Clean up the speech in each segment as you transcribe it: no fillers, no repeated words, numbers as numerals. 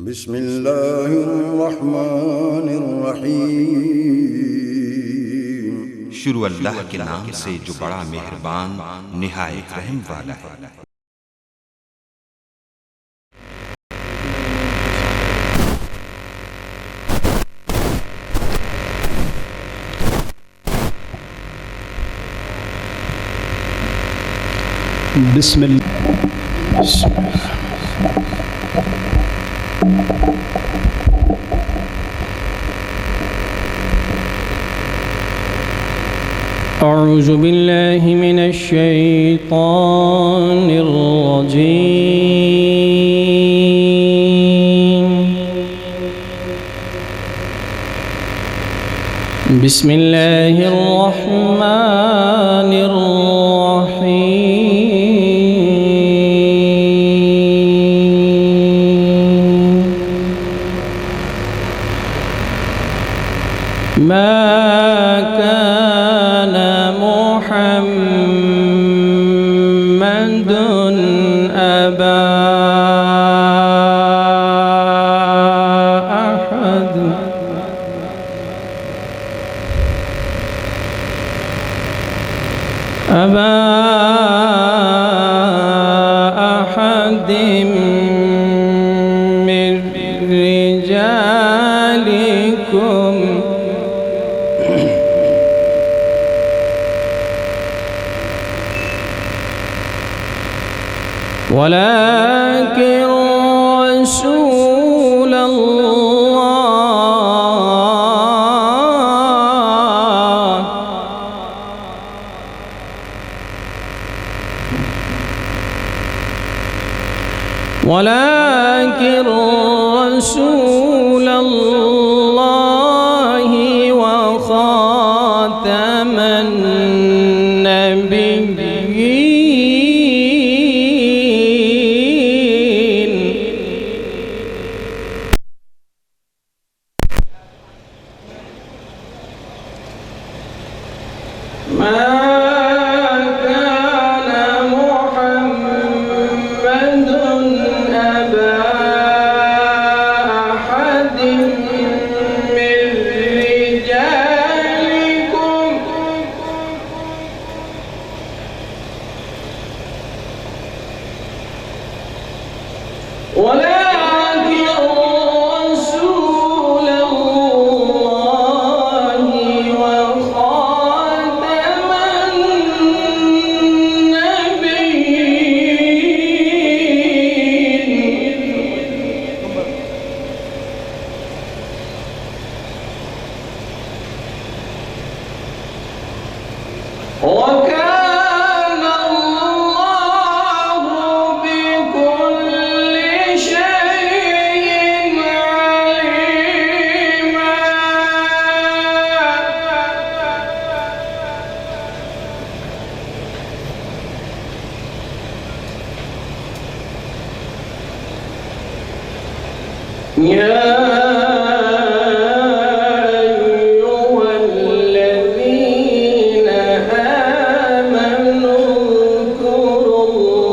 بسم اللہ الرحمن الرحیم۔ شروع اللہ کے نام سے جو بڑا مہربان نہایت رحم والا ہے۔ بسم اللہ أعوذ بالله من الشيطان الرجيم بسم الله الرحمن الرحيم ما كان محمد أبا أحد من رجالكم ولكن رسول الله وخاتم النبيين ما كان محمد أبا أحد من رجالكم ولكن رسول الله وخاتم النبيين وكان الله بكل شيء عليما يا أيها الذين آمنوا اذكروا الله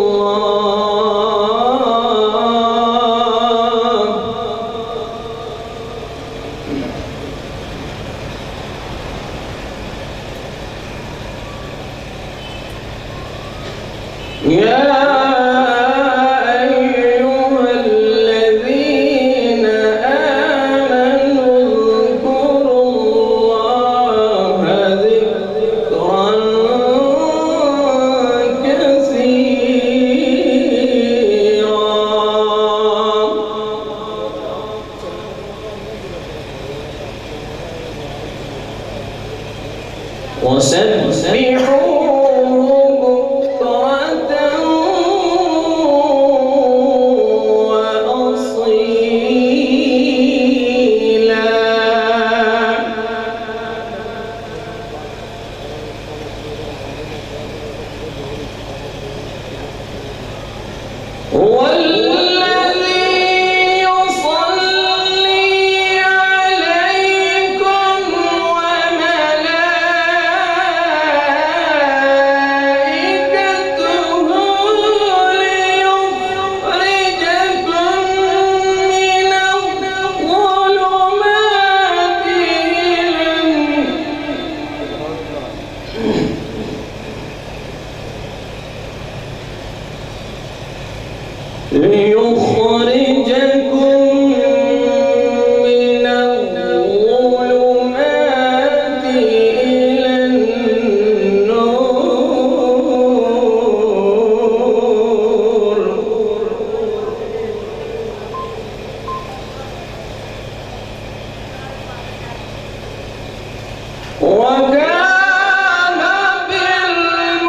وكان بالمؤمنين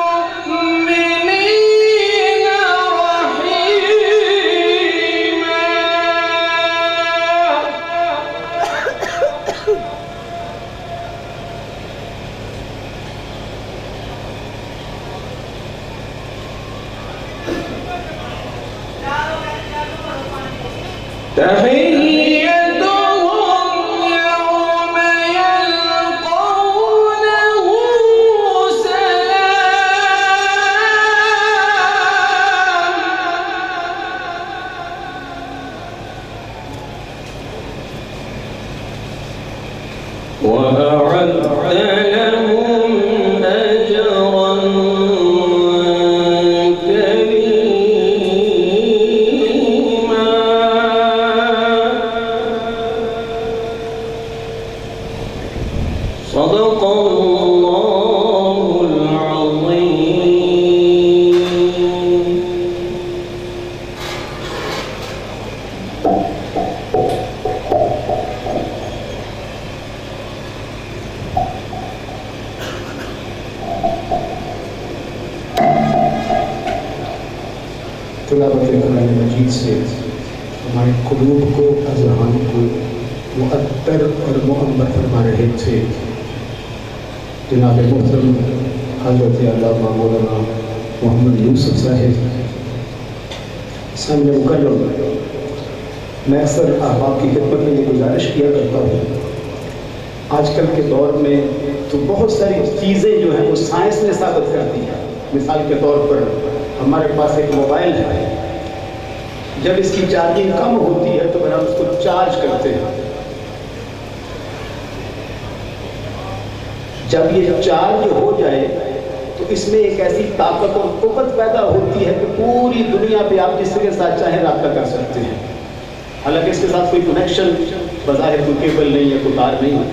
رحيما. تحيتهم يوم يلقونه سلام. وأعد لهم أجرا كريما. صدق الله العظيم. تلاوت قرآن مجید سے ہمارے قلوب کو، اذہان کو معطر اور معمر فرما رہے تھے جناب محترم حضرت علامہ مولانا محمد یوسف صاحب. سامنے مکرم، میں اکثر احباب کی خدمت میں یہ گزارش کیا کرتا ہوں، آج کل کے دور میں تو بہت ساری چیزیں جو ہیں وہ سائنس نے ثابت کر دی ہیں. مثال کے طور پر ہمارے پاس ایک موبائل ہے، جب اس کی چارجنگ کم ہوتی ہے تو پھر ہم اس کو چارج کرتے ہیں. جب یہ چارج ہو جائے تو اس میں ایک ایسی طاقت اور قوت پیدا ہوتی ہے کہ پوری دنیا پہ آپ جس کے ساتھ چاہیں رابطہ کر سکتے ہیں. حالانکہ اس کے ساتھ کوئی کنیکشن بظاہر کوئی کیبل نہیں ہے، کوئی تار نہیں ہے.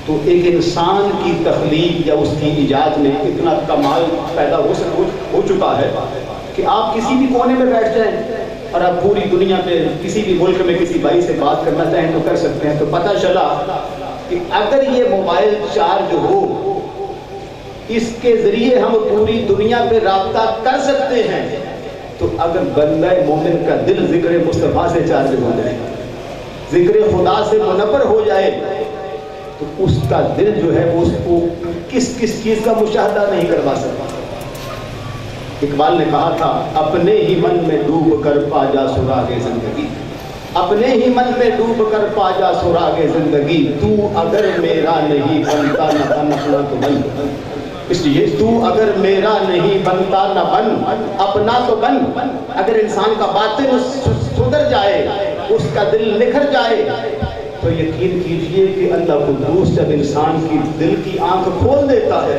تو ایک انسان کی تخلیق یا اس کی ایجاد میں اتنا کمال پیدا ہو چکا ہے کہ آپ کسی بھی کونے میں بیٹھ جائیں اور آپ پوری دنیا پہ کسی بھی ملک میں کسی بھائی سے بات کرنا چاہیں تو کر سکتے ہیں. تو پتہ چلا کہ اگر یہ موبائل چارج ہو، اس کے ذریعے ہم پوری دنیا پہ رابطہ کر سکتے ہیں، تو اگر بندہ مومن کا دل ذکر مصطفیٰ سے چارج ہو جائے، ذکر خدا سے منور ہو جائے، تو اس کا دل جو ہے وہ اس کو کس چیز کا مشاہدہ نہیں کروا سکتا. اقبال نے کہا تھا، اپنے ہی من میں ڈوب کر پا جا سراغ زندگی، اپنے ہی من میں ڈوب کر پا جا سراغ زندگی، تو اگر میرا نہیں بنتا نہ بن اپنا تو بن. اس لیے تو اگر میرا نہیں بنتا نہ بن اپنا تو بن. اگر انسان کا باطن سدھر جائے، اس کا دل نکھر جائے، تو یقین کیجئے کہ اللہ قدوس جب انسان کی دل کی آنکھ کھول دیتا ہے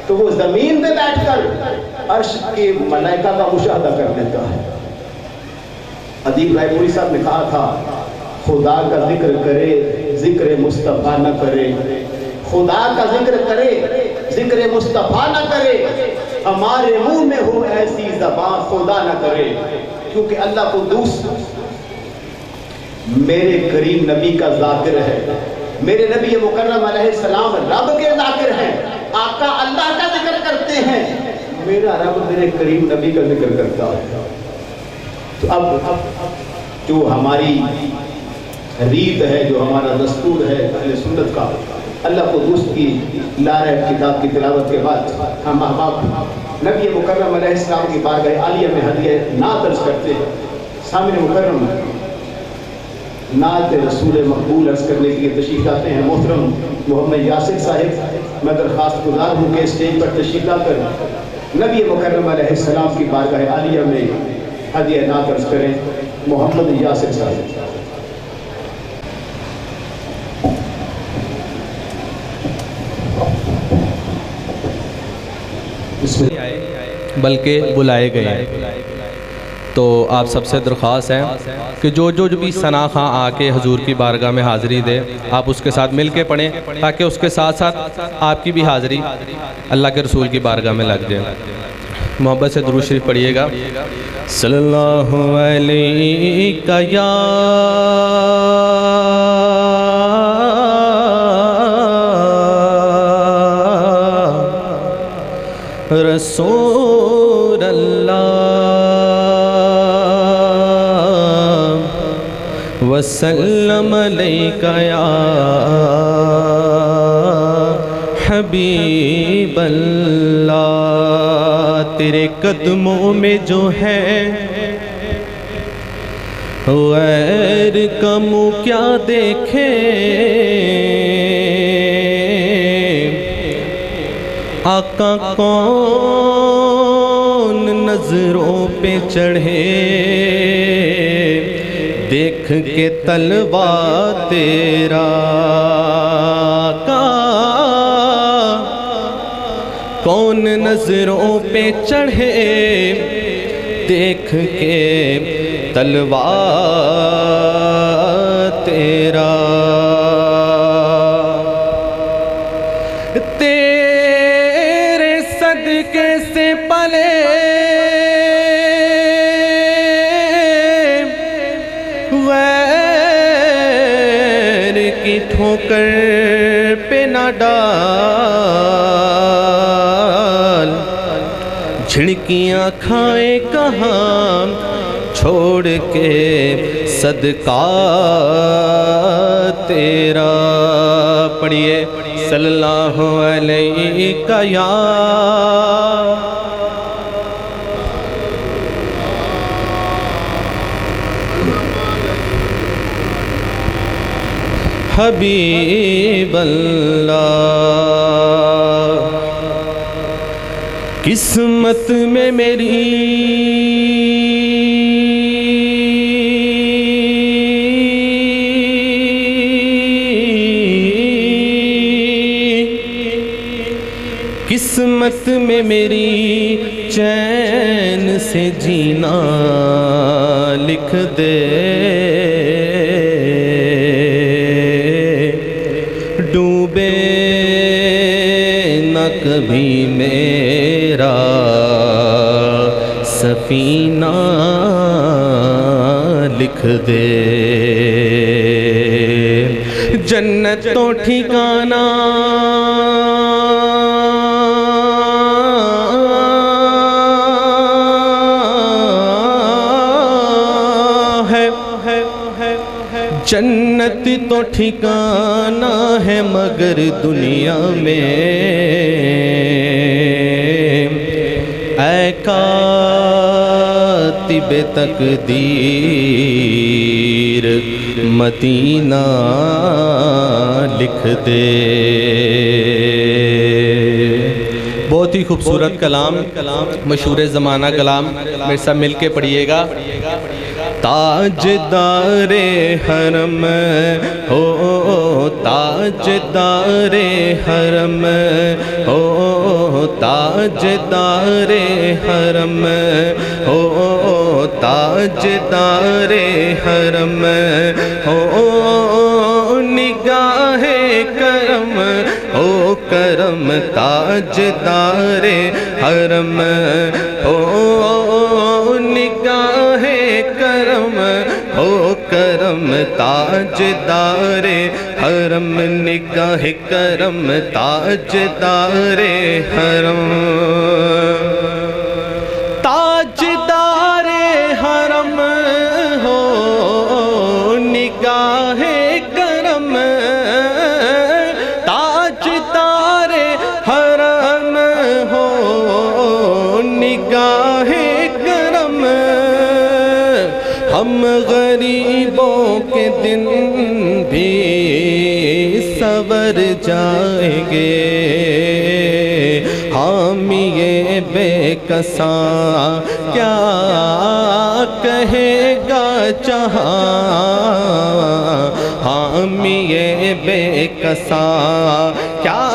تو وہ زمین پہ بیٹھ کر عرش کے ملائکہ کا مشاہدہ کر دیتا ہے. ادیب رائے پوری صاحب نے کہا تھا، خدا کا ذکر کرے ذکر مصطفیٰ نہ کرے، خدا کا ذکر کرے ذکر مصطفیٰ نہ کرے، ہمارے منہ میں ہو ایسی زبان خدا نہ کرے. کیونکہ اللہ قدوس میرے کریم نبی کا ذاکر ہے، میرے نبی مکرم علیہ السلام رب کے ذاکر ہیں، آقا اللہ کا ذکر کرتے ہیں، میرا رب میرے کریم نبی کا ذکر کرتا ہے. تو اب جو ہماری ریت ہے، جو ہمارا دستور ہے اہل سنت کا، اللہ قدوس کی لارہ کتاب کی تلاوت کے بعد ہم احباب نبی مکرم علیہ السلام کی بارگاہ عالیہ میں ہدیہ نعت عرض کرتے ہیں. سامنے مکرم نعت رسول مقبول عرض کرنے کے لیے تشریف لاتے ہیں محترم محمد یاسر صاحب. میں درخواست گزار ہوں کہ اسٹیج پر تشریف لا کر نبی مکرم علیہ السلام کی بارگاہ عالیہ میں ہدیہ نعت عرض کریں. محمد یاسر صاحب. بلکہ بلائے گئے ہیں. تو آپ سب سے درخواست ہے کہ جو بھی ثنا خواں آ کے حضور کی بارگاہ میں حاضری دے، آپ اس کے ساتھ مل کے پڑھیں تاکہ اس کے ساتھ ساتھ آپ کی بھی حاضری اللہ کے رسول کی بارگاہ میں لگ جائے. محبت سے درود شریف پڑھیے گا. صلی اللہ علیہ یا رسول اللہ وسلم علیک یا حبیب اللہ، تیرے قدموں میں جو ہے غیر کا منہ کیا دیکھے، آقا کون نظروں پہ چڑھے، دیکھ کے طلبہ تیرا آقا کون نظروں پہ چڑھے، دیکھ کے طلبہ تیرا، تیرے صدقے سے پلے غیر کی ٹھوکر پہ نہ ڈال، جھڑکیاں کھائے کہاں چھوڑ کے صدقہ تیرا، پڑھیے صلی اللہ علیہ یا حبیب اللہ، قسمت میں میری قسمت میں میری چین سے جینا لکھ دے، ڈوبے نہ کبھی میرا سفینہ لکھ دے، جنت تو ٹھکانہ جنت تو ٹھکانہ ہے مگر دنیا میں، اے کاتب تقدیر مدینہ لکھ دے، بہت ہی خوبصورت کلام، مشہور زمانہ کلام، میرے ساتھ مل کے پڑھیے گا، تاجدار حرم ہو تاجدار حرم ہو تاجدار حرم ہو تاجدار حرم ہو، نگاہ کرم ہو کرم تاجدار حرم ہو، نگاہ کرم ہو کرم تاجدار حرم، نگاہ کرم تاجدار حرم، تاجدار حرم ہو نگاہ کرم، تاجدار حرم ہو نگاہ کرم، ہم غریبوں کے دن بھی سور جائیں گے، حامی بے کساں کیا کہے گا جہاں، حامی بے کساں کیا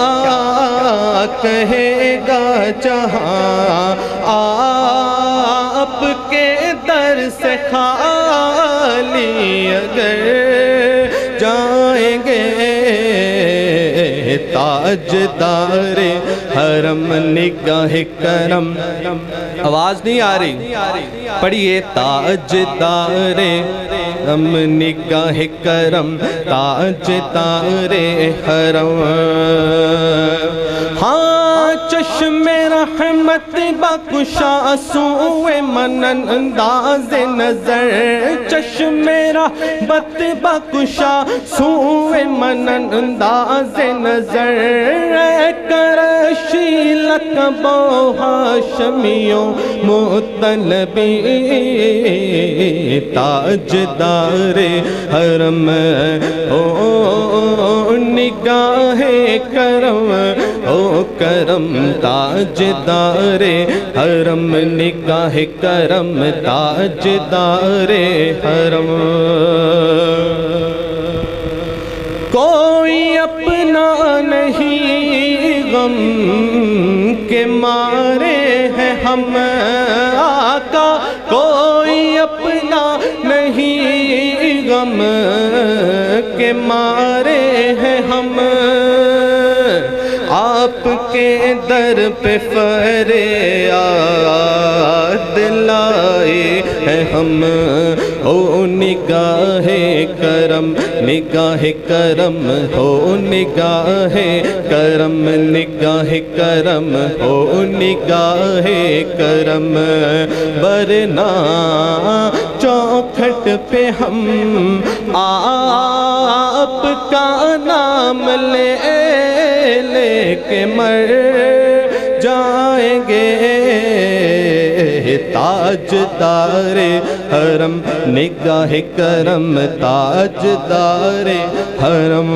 کہے گا جہاں، آپ کے در سے خالی اگر جائیں گے، تاجدار حرم نگاہ کرم، آواز نہیں آ رہی، پڑھیے تاجدار حرم نگاہ کرم تاجدار حرم، ہاں چشم رحمت بخشا سوئے من انداز نظر چشم رحمت بخشا سوئے من انداز نظر کرشی لقب و ہاشمیوں مطلبی تاجدار حرم او نگاہ کرم او کرم تاجدار حرم نگاہ کرم تاجدار حرم کوئی اپنا نہیں غم کے مارے ہیں ہم آقا کوئی اپنا نہیں غم کے مارے ہیں ہم آپ کے در پہ فریاد لائے ہیں ہم او نگاہ کرم نگاہ کرم ہو نگاہ کرم نگاہ کرم ہو نگاہ کرم ورنہ چوکھٹ پہ ہم آپ کا نام لے کے مر جائیں گے تاجدار حرم نگاہ کرم تاجدار حرم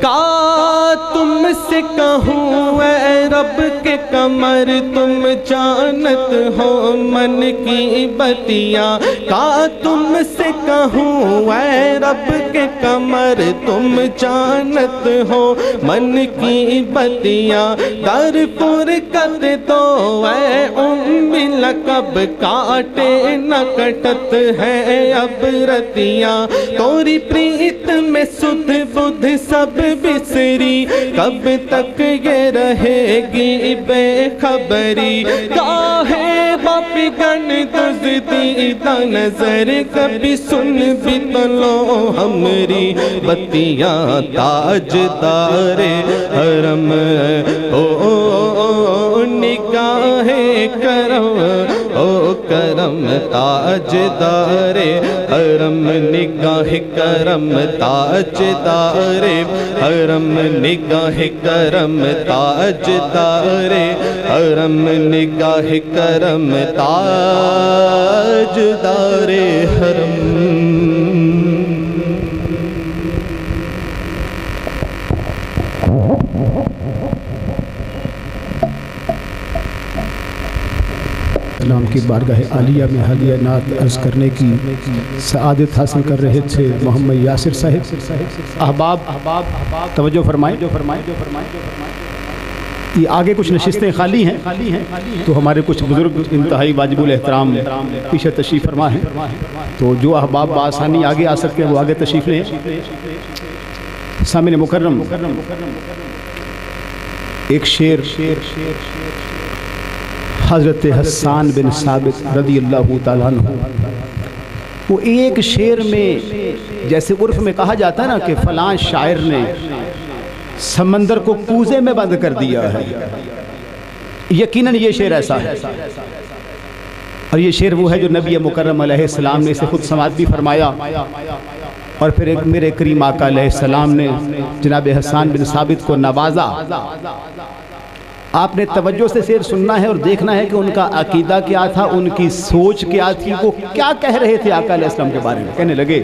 کا تم سے کہوں اے رب کے کمر تم جانت ہو من کی بتیاں کا تم سے کہوں اے رب کے کمر تم جانت ہو من کی بتیاں در پر کر دو اے امی لقب کاٹے نہ کٹت ہے اب رتیاں توری پریت میں سدھ بدھ سب بسری کب تک یہ رہے گی بے خبری کاہے باپی گن دزدیدہ نظر کبھی سن بھی تو لو ہمری بتیاں تاجدار حرم او نگاہ کرم او کرم تاجدار حرم نگاہ کرم تاجدار حرم نگاہ کرم تاجدار حرم نگاہ کرم تاجدار حرم کلام کی بارگاہ عالیہ میں حالیہ نعت عرض کرنے کی سعادت حاصل کر رہے تھے محمد یاسر صاحب احباب توجہ فرمائیں یہ آگے کچھ نشستیں خالی ہیں تو ہمارے کچھ بزرگ انتہائی واجب الاحترام پیچھے تشریف فرما ہیں تو جو احباب بآسانی آگے آ سکتے ہیں وہ آگے تشریف لیں سامعین مکرم ایک شعر حضرت حسان بن ثابت رضی اللہ تعالیٰ عنہ وہ ایک شعر میں جیسے عرف میں کہا جاتا ہے نا کہ فلاں شاعر نے سمندر کو کوزے میں بند کر دیا ہے یقیناً یہ شعر ایسا ہے اور یہ شعر وہ ہے جو نبی مکرم علیہ السلام نے اسے خود سماعت بھی فرمایا اور پھر ایک میرے کریم آقا علیہ السلام نے جناب حسان بن ثابت کو نوازا آپ نے توجہ سے شعر سننا ہے اور دیکھنا ہے کہ ان کا عقیدہ کیا تھا ان کی سوچ کیا تھی وہ کیا کہہ رہے تھے آقا علیہ السلام کے بارے میں کہنے لگے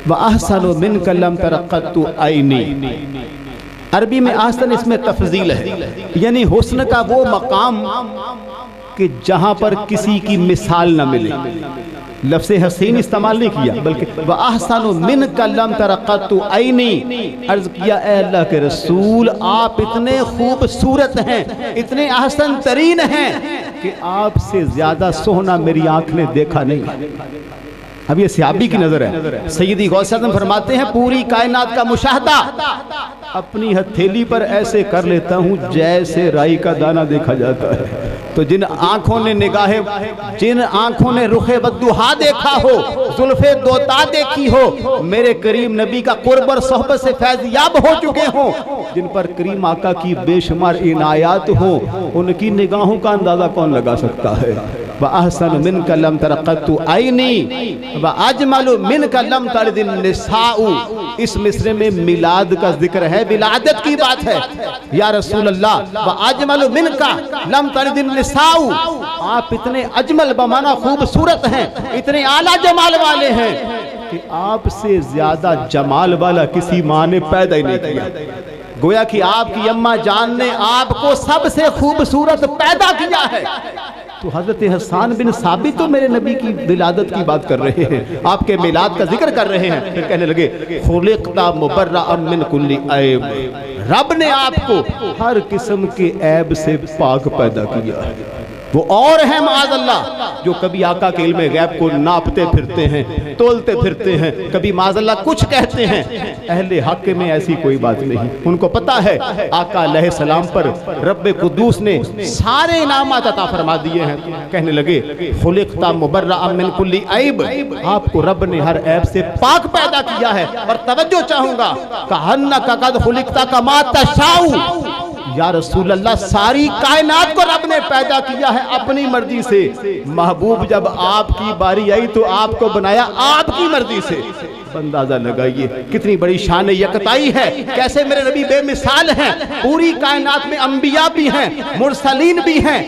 وَأَحْسَنُ مِنْكَ لَمْ تَرَقَّتُ عَيْنِي عربی میں احسن اس میں تفضیل ہے یعنی حسن کا وہ مقام کہ جہاں پر کسی کی مثال نہ ملے لفظ حسین استعمال نہیں کیا بلکہ وَأَحْسَنُ مِنْكَ لَمْ تَرَقَّتُ عَيْنِي عرض کیا اے اللہ کے رسول آپ اتنے خوبصورت ہیں اتنے احسن ترین ہیں کہ آپ سے زیادہ سونا میری آنکھ نے دیکھا نہیں اب یہ صحابی کی نظر ہے سیدی غوث اعظم فرماتے ہیں پوری کائنات کا مشاہدہ اپنی ہتھیلی پر ایسے کر لیتا ہوں جیسے رائی کا دانہ دیکھا جاتا ہے تو جن آنکھوں نے جن آنکھوں نے رخ بدوہا دیکھا ہو، زلف دوتا دیکھی ہو، میرے کریم نبی کا قرب اور صحبت سے فیضیاب ہو چکے ہوں، جن پر کریم آقا کی بے شمار عنایات ہوں، ان کی نگاہوں کا اندازہ کون لگا سکتا ہے؟ وَأَحْسَنُ مِنْكَ لَمْ تَرَ قَطُّ عَيْنِي وَأَجْمَلُ مِنْكَ لَمْ تَلِدِ النِّسَاءُ۔ اس مصرے میں میلاد کا ذکر ہے، ولادت کی بات ہے۔ یا رسول اللہ وَأَجْمَلُ مِنْكَ لَمْ تَلِدِ النِّسَاءُ، آپ اتنے اجمل بمانا خوبصورت ہیں، اتنے اعلیٰ جمال والے ہیں کہ آپ سے زیادہ جمال والا کسی ماں نے پیدا ہی نہیں کیا۔ گویا کہ آپ کی اماں جان نے آپ کو سب سے خوبصورت پیدا کیا ہے۔ تو حضرت حسان بن ثابت تو میرے نبی کی ولادت کی بات کر رہے ہیں، آپ کے میلاد کا ذکر کر رہے ہیں، پھر کہنے لگے خلقت مبرأ من کل عیب، رب نے آپ کو ہر قسم کے عیب سے پاک پیدا کیا ہے۔ وہ اور ہیں معاذ اللہ جو کبھی آقا کے علم غیب کو ناپتے پھرتے ہیں، تولتے پھرتے ہیں، کبھی معاذ اللہ کچھ کہتے ہیں۔ اہل حق میں ایسی کوئی بات نہیں، ان کو پتا ہے آقا علیہ السلام پر رب قدوس نے سارے انعامات عطا فرما دیے ہیں۔ کہنے لگے خلقت مبرأ من کل عیب، آپ کو رب نے ہر عیب سے پاک پیدا کیا ہے۔ اور توجہ چاہوں گا کہنک قد خلقت کما تشاء، یا رسول اللہ ساری کائنات کو رب نے پیدا کیا ہے اپنی مرضی سے، محبوب جب آپ کی باری آئی تو آپ کو بنایا آپ کی مرضی سے۔ اندازہ لگائیے کتنی بڑی شان یکتائی ہے، کیسے میرے نبی بے مثال ہیں، پوری کائنات میں انبیاء بھی ہیں، مرسلین بھی ہیں،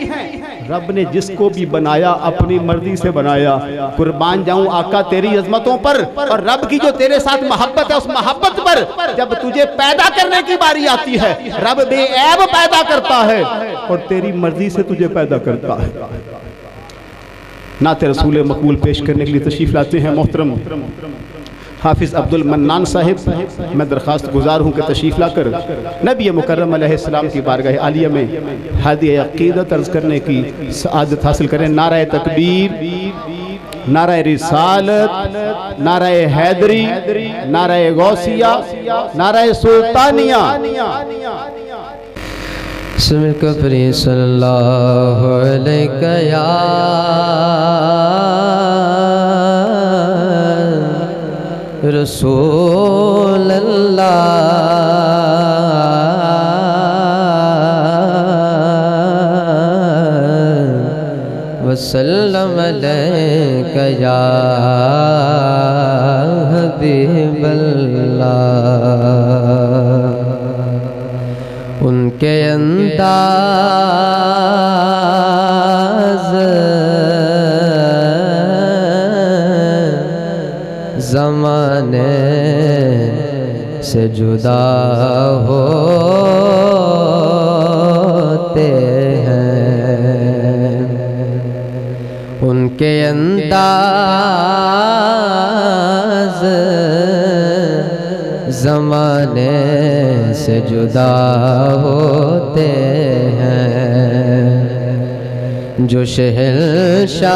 رب نے جس کو بھی بنایا اپنی مرضی سے بنایا۔ قربان جاؤں آقا تیری عظمتوں پر، اور رب کی جو تیرے ساتھ محبت ہے اس محبت پر۔ جب تجھے پیدا کرنے کی باری آتی ہے رب بے عیب پیدا کرتا ہے اور تیری مرضی سے تجھے پیدا کرتا ہے۔ نعت رسول مقبول پیش کرنے کے لیے تشریف لاتے ہیں محترم حافظ عبد المنان صاحب، میں درخواست گزار ہوں کہ تشریف لا کر نبی مکرم علیہ السلام کی بارگاہ عالیہ میں ہدیہ عقیدت عرض کرنے کی سعادت حاصل کریں۔ نعرہ تکبیر، نعرہ رسالت، نعرہ حیدری، نعرہ غوثیہ، نعرہ سلطانیہ۔ سمل کفری صلی اللہ علیہ یا رسول اللہ وسلم علیک یا حبیب اللہ۔ ان کے انداز زمانے سے جدا ہوتے ہیں، ان کے انداز زمانے سے جدا ہوتے ہیں۔ جو شہنشاہ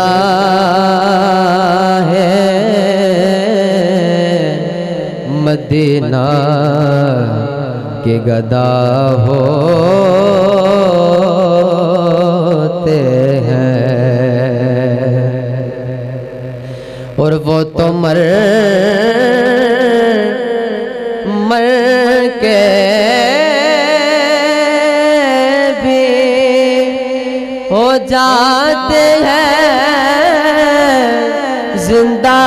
ہے مدینہ کے گدا ہوتے ہیں، اور وہ تو مر کے بھی ہو جاتے ہیں زندہ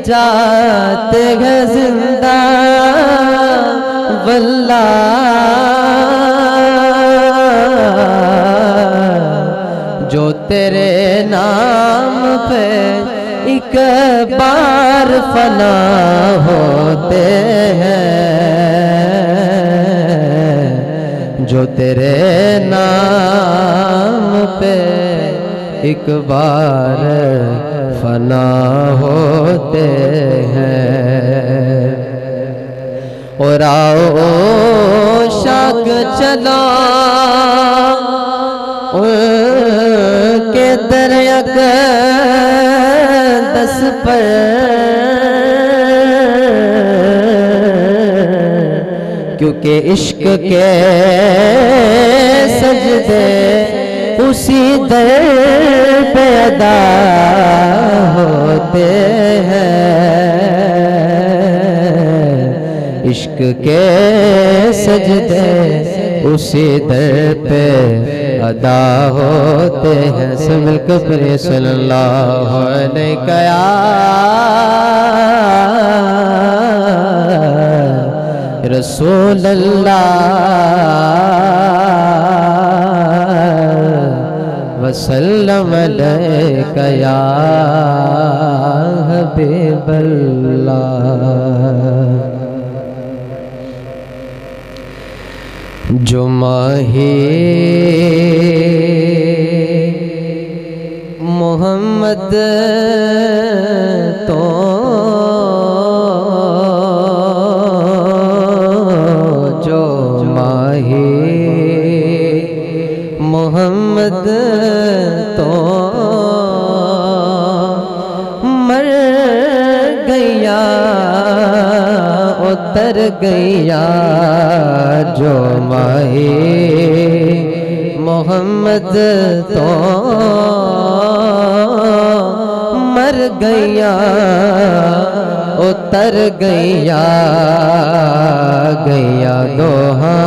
جاتے ہیں زندہ واللہ، جو تیرے نام پہ ایک بار فنا ہوتے ہیں، جو تیرے نام پہ ایک بار فنا ہوتے ہیں۔ اور آؤ شاک چلا ان کے اس پر کیونکہ عشق کے سجدے اسی در پہ ادا ہوتے ہیں، عشق کے سجدے اسی در پہ ادا ہوتے ہیں۔ سب مل کر پڑھیں صلی اللہ علیہ رسول اللہ وسلم علیک یا حبیب اللہ۔ جو ماہی محمد تو جو ماہی محمد تو مر گیا اتر گیا، جو ماہی محمد تو مر گیا اتر گیا، گیا دوہا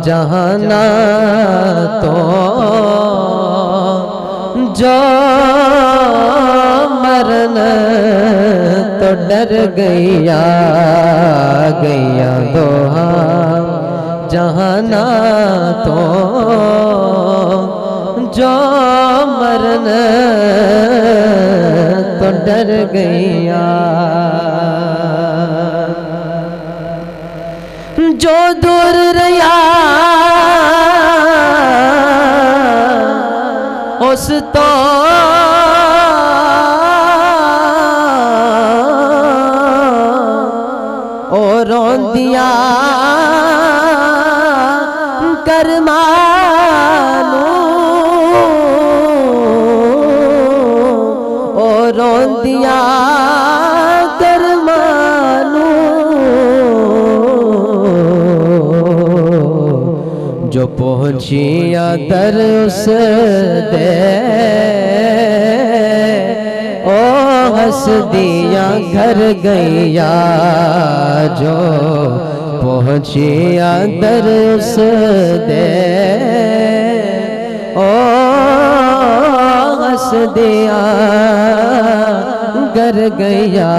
جہانا تو جو مرنا تو ڈر گیا، گیا دوہا جہانا تو جو مرنا تو ڈر گیا، جو دور رہا اس تو روندیا کرمانو او روندیا کرمانو، جو پہنچیا در اس دے او ہس دیا گھر گیا، جو پہنچیا در اس دے او ہس دیا گھر گیا،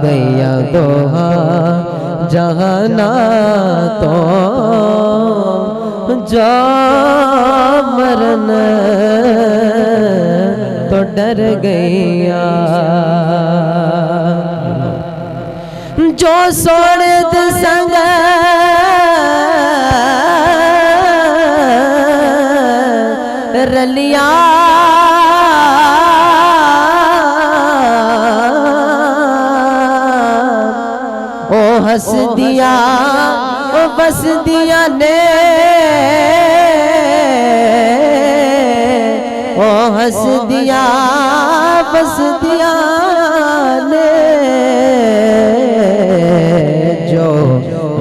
گیا دوہا جہانا تو جو مرنا تو ڈر گیا، جو سونے دے سنگ رلیا او ہس دیا او بس دیا نے او ہس دیا بس دیا نے، جو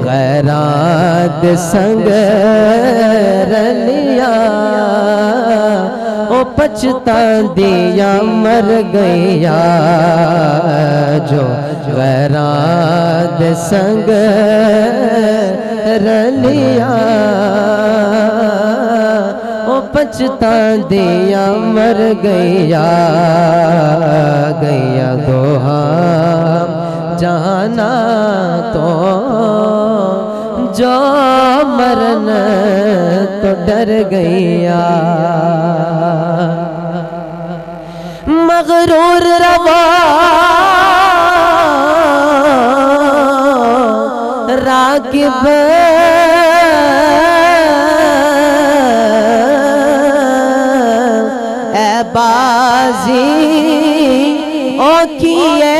غیرات سنگ رلیا او پچھتا دیا مر گیا، جو غیرات سنگ رلیا او پچھتا دیا مر گیا، گیا دوہا جہانا تو جو مرنا تو ڈر گیا، مغرور روا راکب اے بازی او کیے